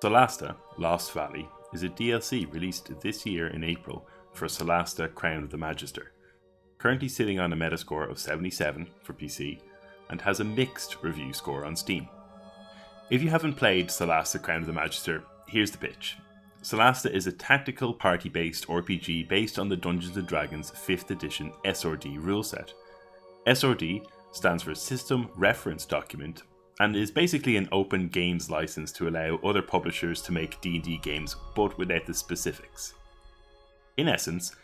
Solasta, Lost Valley, is a DLC released this year in April for Solasta Crown of the Magister, currently sitting on a Metascore of 77 for PC and has a mixed review score on Steam. If you haven't played Solasta Crown of the Magister, here's the pitch. Solasta is a tactical party-based RPG based on the Dungeons & Dragons 5th edition SRD rule set. SRD stands for System Reference Document and is basically an open games license to allow other publishers to make D&D games but without the specifics. In essence,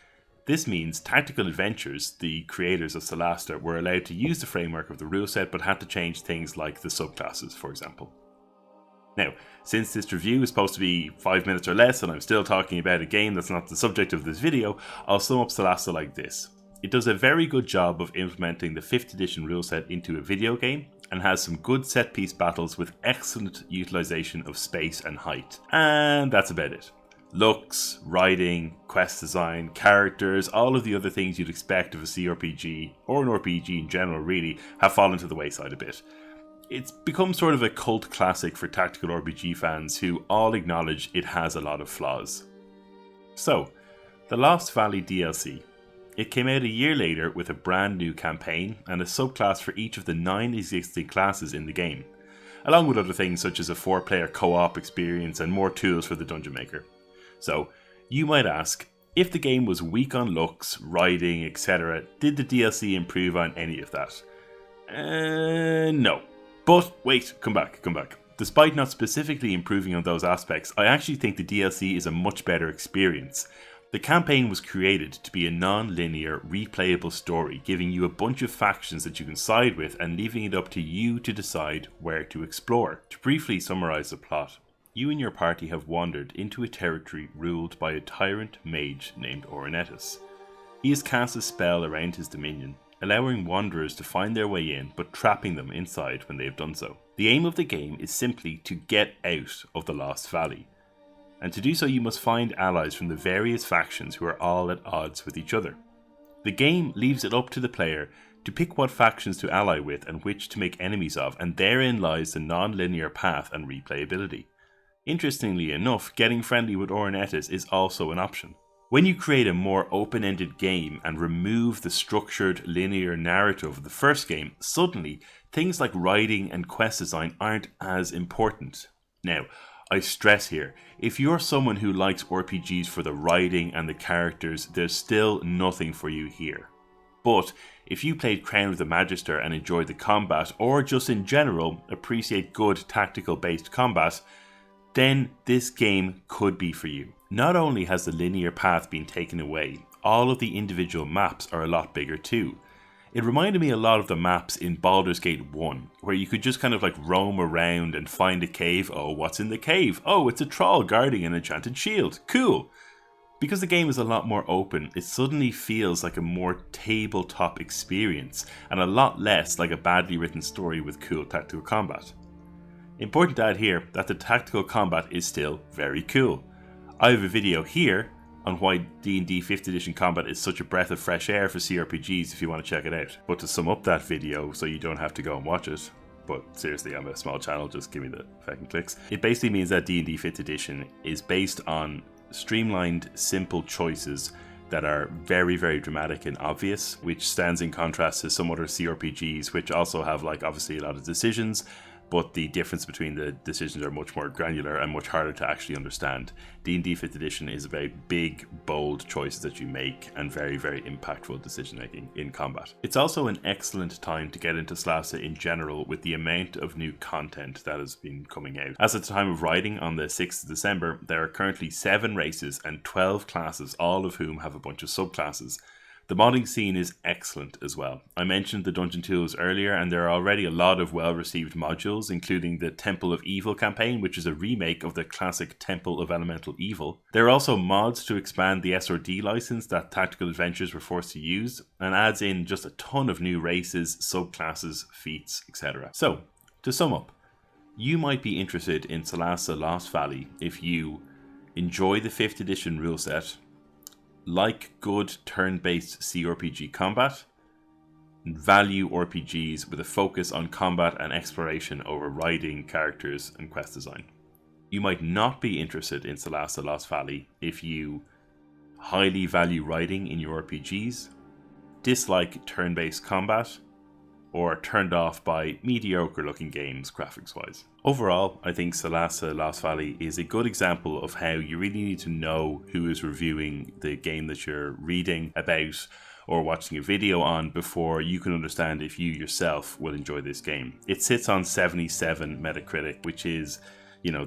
this means Tactical Adventures, the creators of Solasta, were allowed to use the framework of the rule set but had to change things like the subclasses, for example. Now, since this review is supposed to be 5 minutes or less and I'm still talking about a game that's not the subject of this video, I'll sum up Solasta like this. It does a very good job of implementing the 5th edition rule set into a video game and has some good set piece battles with excellent utilization of space and height. And that's about it. Looks, writing, quest design, characters, all of the other things you'd expect of a CRPG, or an RPG in general really, have fallen to the wayside a bit. It's become sort of a cult classic for tactical RPG fans who all acknowledge it has a lot of flaws. So, the Lost Valley DLC. It came out a year later with a brand new campaign and a subclass for each of the 9 existing classes in the game, along with other things such as a 4-player co-op experience and more tools for the Dungeon Maker. So, you might ask, if the game was weak on looks, writing, etc., did the DLC improve on any of that? No. But wait, come back. Despite not specifically improving on those aspects, I actually think the DLC is a much better experience. The campaign was created to be a non-linear, replayable story, giving you a bunch of factions that you can side with and leaving it up to you to decide where to explore. To briefly summarise the plot, you and your party have wandered into a territory ruled by a tyrant mage named Ornetus. He has cast a spell around his dominion, allowing wanderers to find their way in but trapping them inside when they have done so. The aim of the game is simply to get out of the Lost Valley, and to do so you must find allies from the various factions who are all at odds with each other. The game leaves it up to the player to pick what factions to ally with and which to make enemies of, and therein lies the non-linear path and replayability. Interestingly enough, getting friendly with Ornetus is also an option. When you create a more open-ended game and remove the structured linear narrative of the first game, suddenly things like writing and quest design aren't as important. Now, I stress here, if you're someone who likes RPGs for the writing and the characters, there's still nothing for you here. But if you played Crown of the Magister and enjoyed the combat, or just in general appreciate good tactical-based combat, then this game could be for you. Not only has the linear path been taken away, all of the individual maps are a lot bigger too. It reminded me a lot of the maps in Baldur's Gate 1, where you could just kind of like roam around and find a cave. Oh, what's in the cave? Oh, it's a troll guarding an enchanted shield. Cool! Because the game is a lot more open, it suddenly feels like a more tabletop experience, and a lot less like a badly written story with cool tactical combat. Important to add here that the tactical combat is still very cool. I have a video here on why D&D 5th edition combat is such a breath of fresh air for CRPGs if you want to check it out. But to sum up that video so you don't have to go and watch it, but seriously, I'm a small channel, just give me the fucking clicks. It basically means that D&D 5th edition is based on streamlined, simple choices that are very, very dramatic and obvious, which stands in contrast to some other CRPGs which also have like obviously a lot of decisions, but the difference between the decisions are much more granular and much harder to actually understand. D&D 5th edition is about big, bold choices that you make and very, very impactful decision making in combat. It's also an excellent time to get into Solasta in general with the amount of new content that has been coming out. As at the time of writing on the 6th of December, there are currently 7 races and 12 classes, all of whom have a bunch of subclasses. The modding scene is excellent as well. I mentioned the dungeon tools earlier, and there are already a lot of well-received modules, including the Temple of Evil campaign, which is a remake of the classic Temple of Elemental Evil. There are also mods to expand the SRD license that Tactical Adventures were forced to use, and adds in just a ton of new races, subclasses, feats, etc. So, to sum up, you might be interested in Solasta Lost Valley if you enjoy the 5th edition rule set, like good turn-based CRPG combat, and value RPGs with a focus on combat and exploration over writing, characters, and quest design. You might not be interested in Solasta Lost Valley if you highly value writing in your RPGs, dislike turn-based combat, or turned off by mediocre looking games graphics wise. Overall, I think Solasta Lost Valley is a good example of how you really need to know who is reviewing the game that you're reading about or watching a video on before you can understand if you yourself will enjoy this game. It sits on 77 Metacritic, which is,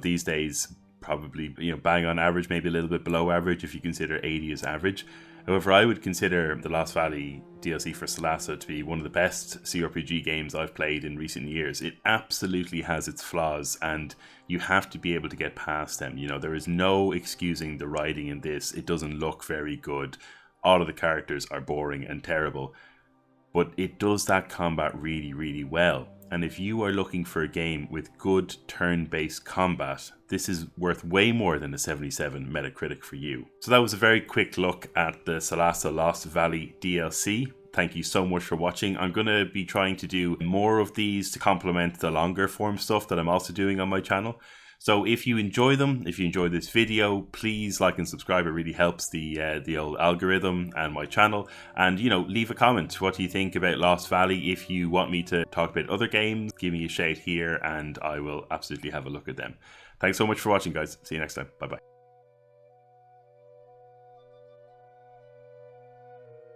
these days probably, bang on average, maybe a little bit below average if you consider 80 as average. However, I would consider the Lost Valley DLC for Solasta to be one of the best CRPG games I've played in recent years. It absolutely has its flaws, and you have to be able to get past them. There is no excusing the writing in this. It doesn't look very good. All of the characters are boring and terrible. But it does that combat really, really well. And if you are looking for a game with good turn-based combat, this is worth way more than a 77 Metacritic for you. So that was a very quick look at the Solasta Lost Valley DLC. Thank you so much for watching. I'm going to be trying to do more of these to complement the longer form stuff that I'm also doing on my channel. So if you enjoy them, if you enjoy this video, please like and subscribe. It really helps the old algorithm and my channel. And, leave a comment. What do you think about Lost Valley? If you want me to talk about other games, give me a shout here and I will absolutely have a look at them. Thanks so much for watching, guys. See you next time. Bye-bye.